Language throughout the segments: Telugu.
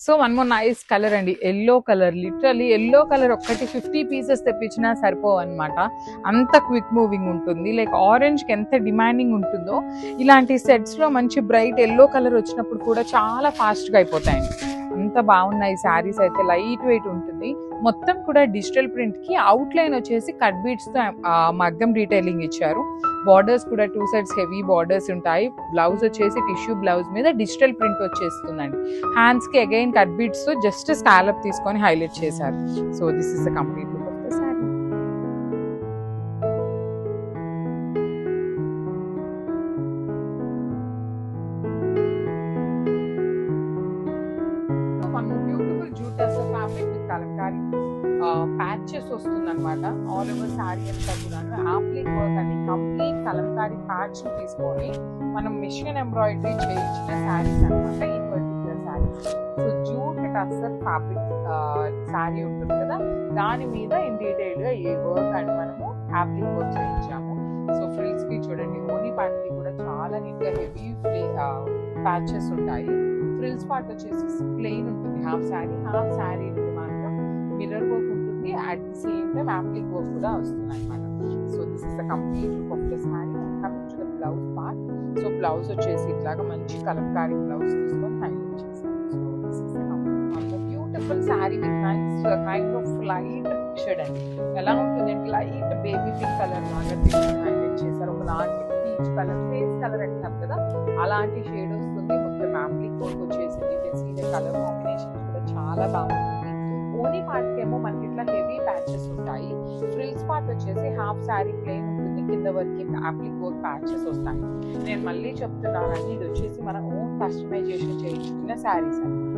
So one more nice colour అండి, yellow colour. Literally yellow colour ఒక్కటి 50 పీసెస్ తెప్పించినా సరిపోవు అనమాట, అంత క్విక్ మూవింగ్ ఉంటుంది. లైక్ ఆరెంజ్కి ఎంత డిమాండింగ్ ఉంటుందో ఇలాంటి సెట్స్లో మంచి బ్రైట్ ఎల్లో కలర్ వచ్చినప్పుడు కూడా చాలా ఫాస్ట్గా అయిపోతాయండి. అంత బాగున్నాయి శారీస్ అయితే. లైట్ వెయిట్ ఉంటుంది, మొత్తం కూడా డిజిటల్ ప్రింట్కి అవుట్లైన్ వచ్చేసి కట్ బీట్స్తో మగ్గం డీటెయిలింగ్ ఇచ్చారు. బార్డర్స్ కూడా 2 సైడ్స్ హెవీ బార్డర్స్ ఉంటాయి. బ్లౌజ్ వచ్చేసి టిష్యూ బ్లౌజ్ మీద డిజిటల్ ప్రింట్ వచ్చేస్తుందండి. హ్యాండ్స్కి అగైన్ కట్ బీట్స్తో జస్ట్ స్కాలప్ తీసుకొని హైలైట్ చేశారు. So this is the complete look of the sari. Beautiful jute tussar fabric with Kalamkari patches వస్తుంది అనమాట. ఆల్ ఓవర్ శారీ అంతా కూడా ఆప్లిక్ వర్క్ అని కంప్లీట్ కలంకారీ ప్యాచ్ తీసుకొని మనం మిషన్ ఎంబ్రాయిడరీ చేయించిన శారీస్ అనమాట ఈ particular sari. So jute tussar fabric sari ఉంటుంది కదా, దాని మీద ఇన్ డీటెయిల్ గా ఈ వర్క్ అని మనము ఆప్లిక్ వర్క్ చేయించాము. సో ఫ్రిల్స్ కి చూడండి, ఓనీ పార్ట్ కి కూడా చాలా నీట్ గా హెవీ ప్యాచెస్ ఉంటాయి. ఫ్రిల్స్ పార్ట్ వచ్చేసి ప్లెయిన్ ఉంటుంది హాఫ్ శారీ మాత్రం మిర్రర్ వర్క్ ఉంటుంది. At the same time ఆప్లిక్ work కూడా వస్తుంది అనమాట. So this is the complete look of the sari. Coming to the blouse part. So blouse వచ్చేసి ఇట్లాగా మంచి కలంకారీ బ్లౌజ్ తీసుకొని హైలైట్ చేశాను. So this is the beautiful sari with nice kind of light shade అండి. ఎలా ఉంటుంది అంటే లైట్ బేబీ పింక్ కలర్ లాగా తీసుకొని హైలైట్ చేశారు. ఒకలాంటి పీచ్ కలర్, ఫేస్ కలర్ అంటాం కదా, అలాంటి షేడ్ వస్తుంది. మొత్తం ఆప్లిక్ వర్క్ వచ్చేసింది. కలర్ కాంబినేషన్ కూడా చాలా బాగుంటుంది. ఓనీ పార్ట్ ఏమో మనకి ఇట్లా హెవీ ప్యాచెస్ ఉంటాయి. ఫ్రిల్స్ పార్ట్ వచ్చేసి హాఫ్ శారీ ప్లెయిన్ ఉంటుంది, కింద వరకు ఆప్లిక్ వర్క్ ప్యాచెస్ వస్తాయి. నేను మళ్ళీ చెప్తున్నానండి, ఇది వచ్చేసి మన ఓన్ కస్టమైజేషన్ చేయించుకున్న శారీస్ అనమాట.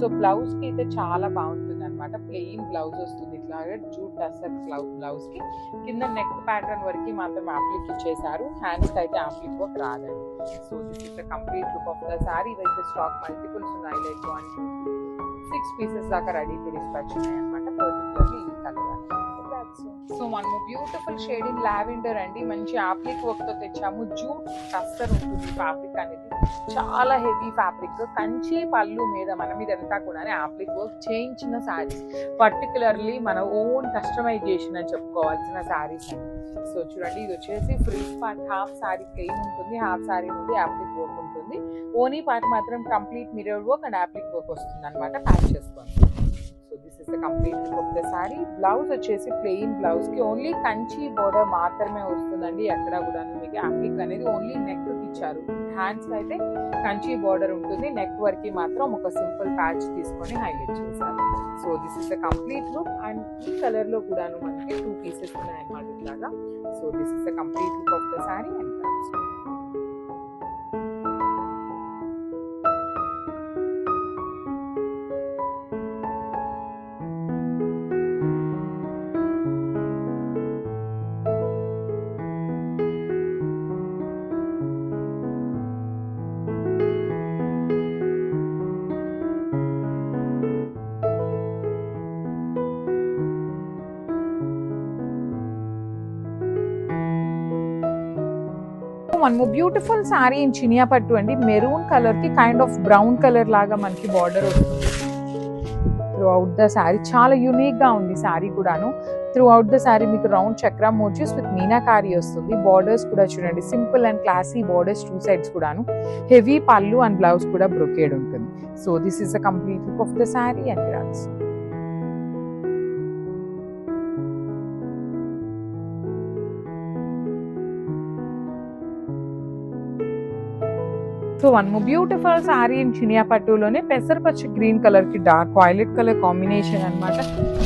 సో బ్లౌజ్ కి అయితే చాలా బాగుంటుంది అనమాట. ప్లెయిన్ బ్లౌజ్ వస్తుంది ఇట్లాగా జూట్ టసర్ బ్లౌజ్ కి. కింద నెక్ ప్యాటర్న్ వరకు మాత్రం ఆప్లిక్ ఇచ్చేసారు. హ్యాండ్స్ కి అయితే ఆప్లిక్ వర్క్ రాదండి. So this is the complete look of the sari. With the stock multiples ఉన్నాయి, లైక్ 1, 2, 6 పీసెస్ దాకా రెడీ టు డిస్పాచ్ ఉన్నాయి అనమాట. పర్టికులర్లీ ఈ కలర్. సో మనము బ్యూటిఫుల్ షేడ్ ఇన్ లావెండర్ అండి, మంచి ఆప్లిక్ వర్క్ తో తెచ్చాము. జూట్ టస్సర్ ఉంటుంది ఫ్యాబ్రిక్ అనేది, చాలా హెవీ ఫ్యాబ్రిక్. కంచి పళ్ళు మీద మనం ఇదంతా కూడా ఆప్లిక్ వర్క్ చేయించిన శారీస్, పర్టికులర్లీ మన ఓన్ కస్టమైజేషన్ అని చెప్పుకోవాల్సిన శారీస్ అండి. సో చూడండి, ఇది వచ్చేసి frills part half sari plain ఉంటుంది, హాఫ్ శారీ నుండి ఆప్లిక్ వర్క్ ఉంటుంది. ఓనీ పార్ట్ మాత్రం complete mirror work and ఆప్లిక్ work వస్తుంది అనమాట, ప్యాచ్ చేసుకోండి. So this is the complete look of the sari. Blouse వచ్చేసి ప్లెయిన్ బ్లౌజ్ కి ఓన్లీ కంచి బోర్డర్ మాత్రమే వస్తుందండి. ఎక్కడ కూడా మీకు ఆప్లిక్ అనేది ఓన్లీ నెక్ కి ఇచ్చారు. హ్యాండ్స్ అయితే కంచి బోర్డర్ ఉంటుంది, నెక్ వరకు మాత్రం ఒక సింపుల్ ప్యాచ్ తీసుకొని హైలైట్ చేశారు. So this is the complete look. And ఈ కలర్ లో కూడాను మనకి 2 పీసెస్ ఉన్నాయన్నమాట ఇట్లాగా. So this is the complete look of the sari. And one more beautiful sari in Chiniya పట్టు అండి. మెరూన్ కలర్ కి కైండ్ ఆఫ్ బ్రౌన్ కలర్ లాగా మనకి బార్డర్ వస్తుంది త్రూ అవుట్ ద శారీ. చాలా యూనిక్ గా ఉంది శారీ కూడాను. త్రూ అవుట్ ద శారీ మీకు round chakra motifs with meenakari వస్తుంది. బార్డర్స్ కూడా చూడండి, simple and classy borders 2 sides కూడాను. హెవీ పళ్ళు అండ్ బ్లౌజ్ కూడా బ్రొకేడ్ ఉంటుంది. So this is the complete look of the sari. And grams. So one more beautiful sari in Chiniya పట్టులోనే పెసరపచ్చ గ్రీన్ కలర్ కి డార్క్ వైలెట్ కలర్ కాంబినేషన్ అనమాట.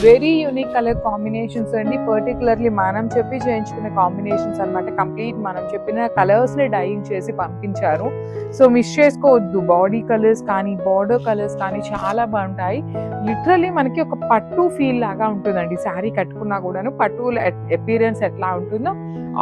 వెరీ యూనిక్ కలర్ కాంబినేషన్స్ అండి, పర్టికులర్లీ మనం చెప్పి చేయించుకునే కాంబినేషన్స్ అనమాట. కంప్లీట్ మనం చెప్పిన కలర్స్ ని డైయింగ్ చేసి పంపించారు. సో మిస్ చేసుకోవద్దు. బాడీ కలర్స్ కానీ బార్డర్ కలర్స్ కానీ చాలా బాగుంటాయి. లిటరలీ మనకి ఒక పట్టు ఫీల్ లాగా ఉంటుందండి శారీ కట్టుకున్నా కూడాను. పట్టు అపీరెన్స్ ఎట్లా ఉంటుందో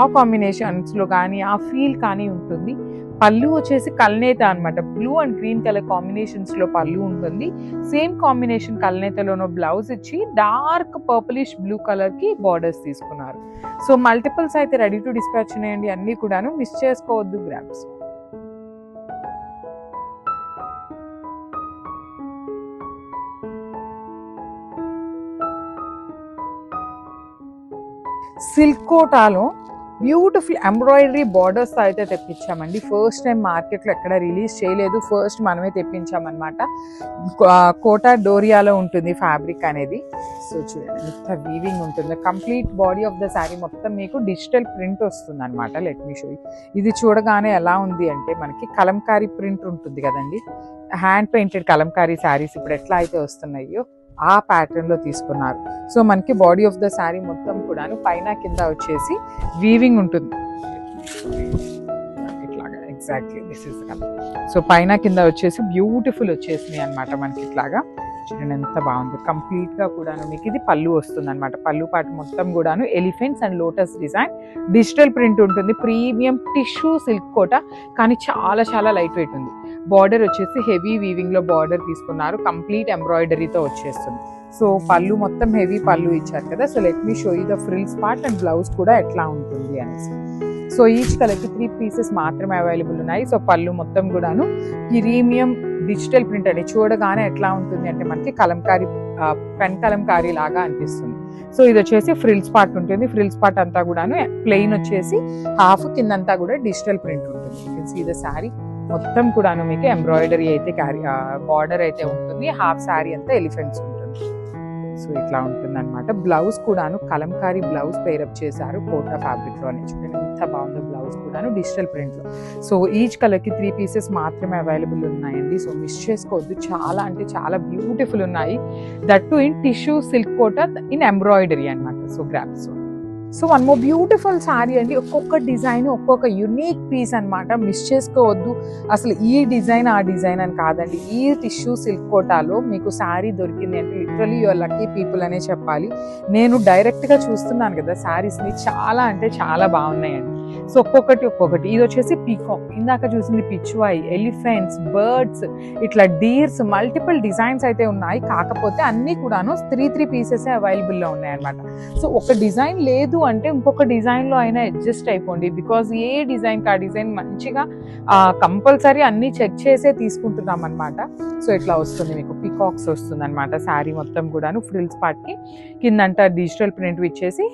ఆ కాంబినేషన్స్ లో కానీ ఆ ఫీల్ కానీ ఉంటుంది. పళ్ళు వచ్చేసి కల్నేత అనమాట, blue and green colour combinations లో పళ్ళు ఉంటుంది. సేమ్ కాంబినేషన్ కల్నేతలోనో బ్లౌజ్ ఇచ్చి డార్క్ పర్పులిష్ బ్లూ కలర్ కి బార్డర్స్ తీసుకున్నారు. సో మల్టిపుల్స్ అయితే రెడీ టు డిస్పాచ్ ఉన్నాయండి, అన్ని కూడాను మిస్ చేసుకోవద్దు గ్రామ్స్. సిల్క్ కోటాలో బ్యూటిఫుల్ ఎంబ్రాయిడరీ బార్డర్స్తో అయితే తెప్పించామండి. ఫస్ట్ టైం మార్కెట్లో ఎక్కడ రిలీజ్ చేయలేదు, ఫస్ట్ మనమే తెప్పించామన్నమాట. కోటా డోరియాలో ఉంటుంది ఫ్యాబ్రిక్ అనేది. సో చూడండి ఎంత వీవింగ్ ఉంటుందో. Complete body of the sari మొత్తం మీకు డిజిటల్ ప్రింట్ వస్తుంది అనమాట. Let me show. ఇది చూడగానే ఎలా ఉంది అంటే మనకి కలంకారీ ప్రింట్ ఉంటుంది కదండి, హ్యాండ్ పెయింటెడ్ కలంకారీ శారీస్ ఇప్పుడు ఎట్లా అయితే వస్తున్నాయో ఆ ప్యాటర్న్ లో తీసుకున్నారు. సో మనకి బాడీ ఆఫ్ ద శారీ మొత్తం కూడాను పైన కింద వచ్చేసి వీవింగ్ ఉంటుంది ఇట్లాగా. Exactly this is colour. So పైన కింద వచ్చేసి బ్యూటిఫుల్ వచ్చేసింది అనమాట మనకి ఇట్లాగా. చూడండి ఎంత బాగుంది. కంప్లీట్ గా కూడాను మీకు ఇది పళ్ళు వస్తుంది అనమాట. పళ్ళు పాటు మొత్తం కూడాను elephants and lotus design, digital print ఉంటుంది. ప్రీమియం టిష్యూ సిల్క్ కోట, కానీ చాలా చాలా లైట్ వెయిట్ ఉంది. బార్డర్ వచ్చేసి హెవీ వీవింగ్ లో బార్డర్ తీసుకున్నారు, కంప్లీట్ ఎంబ్రాయిడరీతో వచ్చేస్తుంది. సో పళ్ళు మొత్తం హెవీ పళ్ళు ఇచ్చారు కదా. So let me show you the frills part and blouse కూడా ఎట్లా ఉంటుంది అనేసి. సో ఈచ్ కలర్కి 3 పీసెస్ మాత్రమే అవైలబుల్ ఉన్నాయి. సో పళ్ళు మొత్తం కూడాను ప్రీమియం డిజిటల్ ప్రింట్ అని చూడగానే ఎట్లా ఉంటుంది అంటే మనకి కలంకారీ పెన్ కలంకారీ లాగా అనిపిస్తుంది. సో ఇది వచ్చేసి ఫ్రిల్స్ పార్ట్ ఉంటుంది. ఫ్రిల్స్ పార్ట్ అంతా కూడాను ప్లెయిన్ వచ్చేసి హాఫ్ కిందంతా కూడా డిజిటల్ ప్రింట్ ఉంటుంది. You can see the sari మొత్తం కూడాను మీకు ఎంబ్రాయిడరీ అయితే బార్డర్ అయితే ఉంటుంది. హాఫ్ శారీ అంతా ఎలిఫెంట్స్ ఉంటుంది. సో ఇట్లా ఉంటుంది అనమాట. బ్లౌజ్ కూడాను కలంకారీ బ్లౌజ్ పేరప్ చేశారు కోటా ఫ్యాబ్రిక్ లోనే. చూడండి ఎంత బాగుందో బ్లౌజ్ కూడాను డిజిటల్ ప్రింట్ లో. సో ఈచ్ కలర్ కి 3 పీసెస్ మాత్రమే అవైలబుల్ ఉన్నాయండి. సో మిస్ చేసుకోవద్దు, చాలా అంటే చాలా బ్యూటిఫుల్ ఉన్నాయి. That too in tissue silk Kota in embroidery అనమాట. So grabs. So one more beautiful sari అండి. ఒక్కొక్క డిజైన్ ఒక్కొక్క యునిక్ పీస్ అనమాట. మిస్ చేసుకోవద్దు. అసలు ఈ డిజైన్ ఆ డిజైన్ అని కాదండి. ఈ టిష్యూ సిల్క్ కోటాలో మీకు శారీ దొరికింది అంటే లిటరలీ యువర్ లక్కీ పీపుల్ అనే చెప్పాలి. నేను డైరెక్ట్గా చూస్తున్నాను కదా శారీస్ని, చాలా అంటే చాలా బాగున్నాయండి. సో ఒక్కొక్కటి ఇది వచ్చేసి పీకాక్, ఇందాక చూసింది పిచ్వాయి, ఎలిఫెంట్స్, బర్డ్స్, ఇట్లా డీర్స్, మల్టిపుల్ డిజైన్స్ అయితే ఉన్నాయి. కాకపోతే అన్నీ కూడాను 3 పీసెస్ అవైలబుల్లో ఉన్నాయి అనమాట. సో ఒక డిజైన్ లేదు అంటే ఇంకొక డిజైన్లో అయినా అడ్జస్ట్ అయిపోండి. బికాజ్ ఏ డిజైన్కి ఆ డిజైన్ మంచిగా కంపల్సరీ అన్నీ చెక్ చేసే తీసుకుంటున్నాం అనమాట. సో ఇట్లా వస్తుంది మీకు పీకాక్స్ వస్తుంది అనమాట. శారీ మొత్తం కూడాను ఫ్రిల్స్ పార్ట్కి కిందంతా డిజిటల్ ప్రింట్ ఇచ్చేసి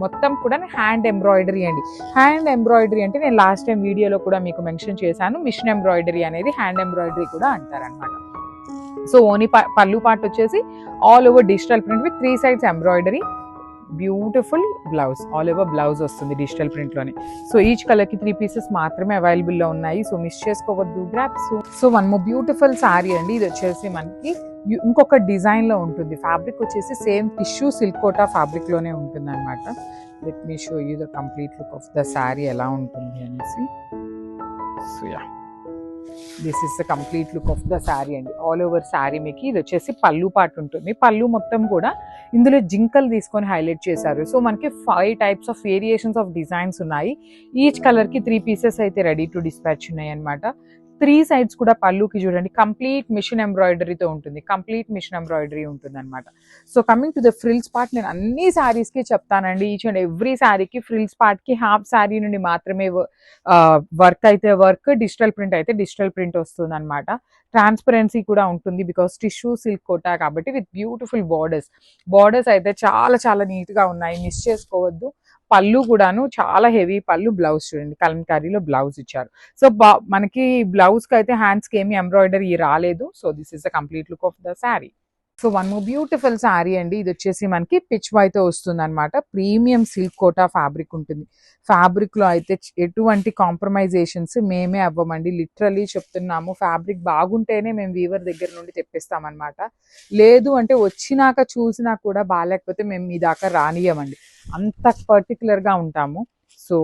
మొత్తం కూడా హ్యాండ్ ఎంబ్రాయిడరీ అండి. హ్యాండ్ ఎంబ్రాయిడరీ అంటే నేను లాస్ట్ టైం వీడియోలో కూడా మీకు మెన్షన్ చేశాను. మిషన్ ఎంబ్రాయిడరీ అనేది హ్యాండ్ ఎంబ్రాయిడరీ కూడా అంటారనమాట. సో ఓన్లీ పళ్ళు పార్ట్ వచ్చేసి all over digital print with 3 sides embroidery. Beautiful blouse, all over blouse వస్తుంది డిజిటల్ ప్రింట్ లోనే. సో ఈచ్ కలర్ కి 3 పీసెస్ మాత్రమే అవైలబుల్ లో ఉన్నాయి. సో మిస్ చేసుకోవద్దు grasp. So one more beautiful sari అండి. ఇది వచ్చేసి మనకి ఇంకొక డిజైన్ లో ఉంటుంది. ఫ్యాబ్రిక్ వచ్చేసి same tissue silk Kota fabric లోనే ఉంటుంది అనమాట. Let me show you the complete look of the sari ఎలా ఉంటుంది అనేసి. So ya, this is the complete look of the sari అండి. ఆల్ ఓవర్ శారీ మీకు ఇది వచ్చేసి పళ్ళు పార్ట్ ఉంటుంది. పళ్ళు మొత్తం కూడా ఇందులో జింకలు తీసుకొని హైలైట్ చేశారు. సో మనకి 5 types of variations of designs ఉన్నాయి. ఈచ్ కలర్ కి 3 పీసెస్ అయితే రెడీ టు డిస్పాచ్ ఉన్నాయి అనమాట. 3 సైడ్స్ కూడా పళ్ళుకి చూడండి కంప్లీట్ మిషన్ ఎంబ్రాయిడరీతో ఉంటుంది. కంప్లీట్ మిషన్ ఎంబ్రాయిడరీ ఉంటుంది అనమాట. So coming to the frills part, నేను అన్ని శారీస్కి చెప్తానండి. ఈచ్ అండ్ ఎవ్రీ శారీకి ఫ్రిల్స్ పార్ట్కి హాఫ్ శారీ నుండి మాత్రమే వర్క్ అయితే వర్క్, డిజిటల్ ప్రింట్ అయితే డిజిటల్ ప్రింట్ వస్తుంది అనమాట. ట్రాన్స్పరెన్సీ కూడా ఉంటుంది బికాస్ టిష్యూ సిల్క్ కోటా కాబట్టి విత్ బ్యూటిఫుల్ బార్డర్స్ అయితే చాలా చాలా నీట్గా ఉన్నాయి. మిస్ చేసుకోవద్దు. పళ్ళు కూడాను చాలా హెవీ పళ్ళు. బ్లౌజ్ చూడండి కలంకారీలో బ్లౌజ్ ఇచ్చారు. సో మనకి బ్లౌజ్ కి అయితే హ్యాండ్స్ కి ఏమి ఎంబ్రాయిడరీ రాలేదు. So this is the complete look of the sari. So one more beautiful sari అండి. ఇది వచ్చేసి మనకి పిచ్ వైతో వస్తుంది అనమాట. ప్రీమియం సిల్క్ కోటా ఫ్యాబ్రిక్ ఉంటుంది. ఫ్యాబ్రిక్ లో అయితే ఎటువంటి కాంప్రమైజేషన్స్ మేమే అవ్వమండి. లిటరలీ చెప్తున్నాము. ఫ్యాబ్రిక్ బాగుంటేనే మేము వీవర్ దగ్గర నుండి తెప్పిస్తామన్నమాట. లేదు అంటే వచ్చినాక చూసినా కూడా బాగాలేకపోతే మేము మీ దాకా రానియమండి. అంత పర్టికులర్గా ఉంటాము. సో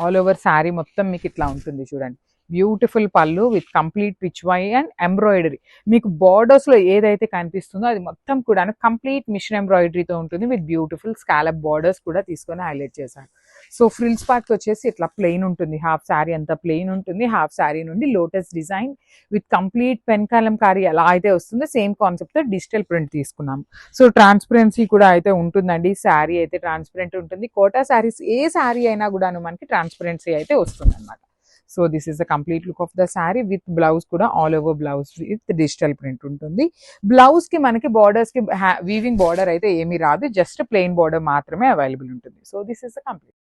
ఆల్ ఓవర్ శారీ మొత్తం మీకు ఇట్లా ఉంటుంది చూడండి. Beautiful pallu with complete pichwai and embroidery. మీకు బార్డర్స్లో ఏదైతే కనిపిస్తుందో అది మొత్తం కూడా కంప్లీట్ మిషన్ ఎంబ్రాయిడరీతో ఉంటుంది. విత్ బ్యూటిఫుల్ స్కాలప్ బార్డర్స్ కూడా తీసుకొని హైలైట్ చేశారు. సో ఫ్రిల్స్ పార్ట్ వచ్చేసి ఇట్లా ప్లెయిన్ ఉంటుంది. హాఫ్ శారీ అంతా ప్లెయిన్ ఉంటుంది. హాఫ్ శారీ నుండి lotus design with complete pen Kalamkari ఎలా అయితే వస్తుందో సేమ్ కాన్సెప్ట్తో డిజిటల్ ప్రింట్ తీసుకున్నాము. సో ట్రాన్స్పరెన్సీ కూడా అయితే ఉంటుందండి. శారీ అయితే ట్రాన్స్పరెంట్ ఉంటుంది. కోటా శారీస్ ఏ శారీ అయినా కూడా మనకి ట్రాన్స్పరెన్సీ అయితే వస్తుంది అనమాట. So this is the complete look of the sari with blouse కూడా all over blouse with digital print ఉంటుంది. బ్లౌజ్ కి మనకి బార్డర్స్ కి వీవింగ్ బార్డర్ అయితే ఏమీ రాదు, జస్ట్ ప్లెయిన్ బార్డర్ మాత్రమే అవైలబుల్ ఉంటుంది. So this is the complete.